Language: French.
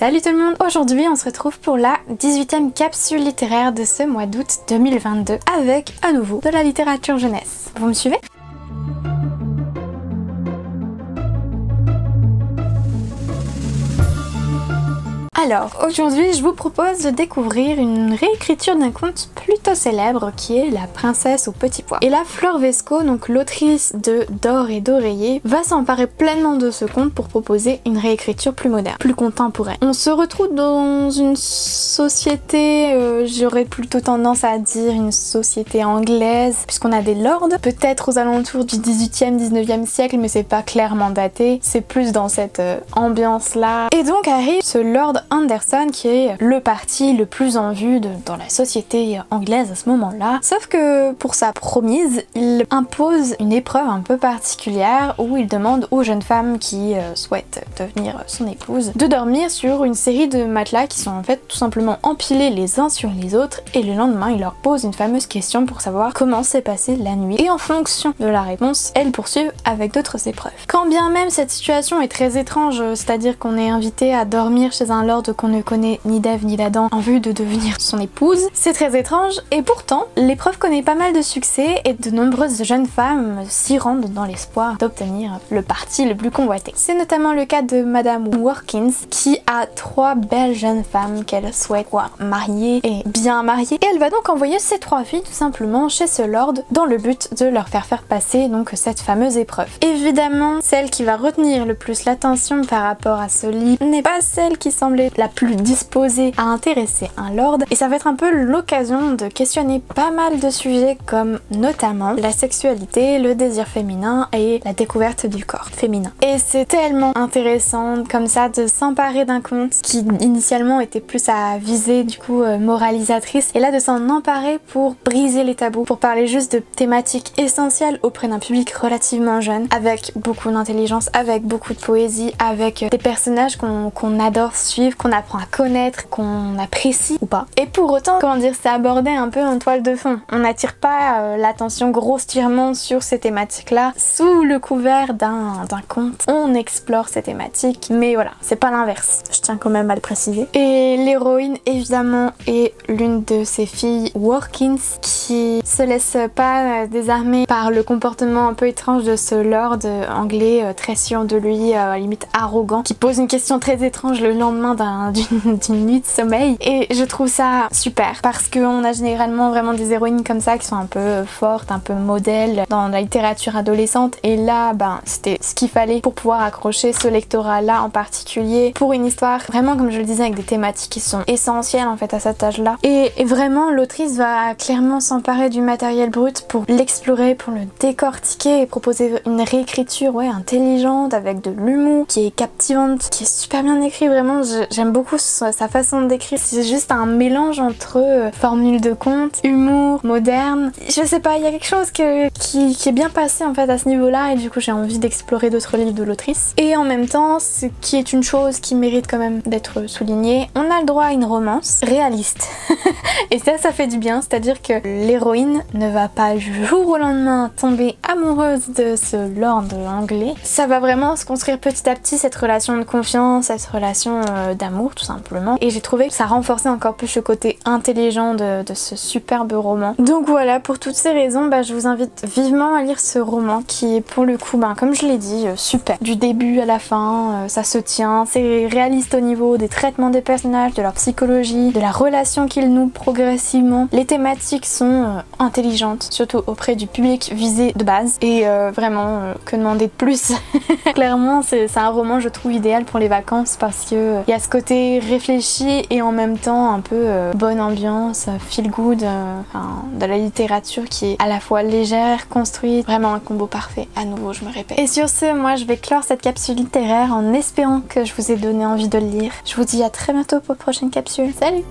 Salut tout le monde! Aujourd'hui on se retrouve pour la 18e capsule littéraire de ce mois d'août 2022 avec à nouveau de la littérature jeunesse. Vous me suivez? Alors, aujourd'hui, je vous propose de découvrir une réécriture d'un conte plutôt célèbre qui est La princesse au petit pois. Et là, Fleur Vesco, donc l'autrice de D'or et d'oreiller, va s'emparer pleinement de ce conte pour proposer une réécriture plus moderne, plus contemporaine. On se retrouve dans une société, j'aurais plutôt tendance à dire une société anglaise, puisqu'on a des lords, peut-être aux alentours du 18e, 19e siècle, mais c'est pas clairement daté, c'est plus dans cette ambiance-là. Et donc arrive ce lord Anderson qui est le parti le plus en vue dans la société anglaise à ce moment-là. Sauf que pour sa promise, il impose une épreuve un peu particulière où il demande aux jeunes femmes qui souhaitent devenir son épouse de dormir sur une série de matelas qui sont en fait tout simplement empilés les uns sur les autres, et le lendemain il leur pose une fameuse question pour savoir comment s'est passée la nuit, et en fonction de la réponse, elles poursuivent avec d'autres épreuves. Quand bien même cette situation est très étrange, c'est-à-dire qu'on est invité à dormir chez un lord qu'on ne connaît ni d'Ève ni d'Adam en vue de devenir son épouse, c'est très étrange, et pourtant l'épreuve connaît pas mal de succès et de nombreuses jeunes femmes s'y rendent dans l'espoir d'obtenir le parti le plus convoité. C'est notamment le cas de Madame Workins qui a 3 belles jeunes femmes qu'elle souhaite voir mariées et bien mariées, et elle va donc envoyer ces 3 filles tout simplement chez ce lord dans le but de leur faire passer donc cette fameuse épreuve. Évidemment, celle qui va retenir le plus l'attention par rapport à ce livre n'est pas celle qui semblait la plus disposée à intéresser un lord, et ça va être un peu l'occasion de questionner pas mal de sujets comme notamment la sexualité, le désir féminin et la découverte du corps féminin. Et c'est tellement intéressant comme ça de s'emparer d'un conte qui initialement était plus à viser du coup moralisatrice, et là de s'en emparer pour briser les tabous, pour parler juste de thématiques essentielles auprès d'un public relativement jeune, avec beaucoup d'intelligence, avec beaucoup de poésie, avec des personnages qu'on adore suivre, qu'on apprend à connaître, qu'on apprécie ou pas. Et pour autant, comment dire, c'est abordé un peu en toile de fond. On n'attire pas l'attention grossièrement sur ces thématiques-là sous le couvert d'un conte. On explore ces thématiques, mais voilà, c'est pas l'inverse. Je tiens quand même à le préciser. Et l'héroïne, évidemment, est l'une de ces filles, Workins, qui se laisse pas désarmer par le comportement un peu étrange de ce lord anglais, très sûr de lui, limite arrogant, qui pose une question très étrange le lendemain d'une nuit de sommeil. Et je trouve ça super parce qu'on a généralement vraiment des héroïnes comme ça qui sont un peu fortes, un peu modèles dans la littérature adolescente, et là ben c'était ce qu'il fallait pour pouvoir accrocher ce lectorat là en particulier pour une histoire vraiment, comme je le disais, avec des thématiques qui sont essentielles en fait à cet âge là, et vraiment l'autrice va clairement s'emparer du matériel brut pour l'explorer, pour le décortiquer et proposer une réécriture intelligente avec de l'humour qui est captivante, qui est super bien écrit. Vraiment j'aime beaucoup sa façon d'écrire, c'est juste un mélange entre formule de conte, humour, moderne, je sais pas, il y a quelque chose qui est bien passé en fait à ce niveau là, et du coup j'ai envie d'explorer d'autres livres de l'autrice. Et en même temps, ce qui est une chose qui mérite quand même d'être soulignée, on a le droit à une romance réaliste et ça fait du bien, c'est-à-dire que l'héroïne ne va pas du jour au lendemain tomber amoureuse de ce lord anglais, ça va vraiment se construire petit à petit, cette relation de confiance, cette relation d'amour tout simplement, et j'ai trouvé que ça renforçait encore plus le côté intelligent de ce superbe roman. Donc voilà, pour toutes ces raisons, je vous invite vivement à lire ce roman qui est pour le coup, comme je l'ai dit, super. Du début à la fin, ça se tient, c'est réaliste au niveau des traitements des personnages, de leur psychologie, de la relation qu'ils nouent progressivement. Les thématiques sont intelligentes, surtout auprès du public visé de base, et vraiment, que demander de plus. Clairement, c'est un roman, je trouve, idéal pour les vacances parce que il y a ce côté réfléchi et en même temps un peu bonne ambiance, feel good, de la littérature qui est à la fois légère, construite, vraiment un combo parfait, à nouveau je me répète. Et sur ce, moi je vais clore cette capsule littéraire en espérant que je vous ai donné envie de le lire. Je vous dis à très bientôt pour une prochaine capsule. Salut!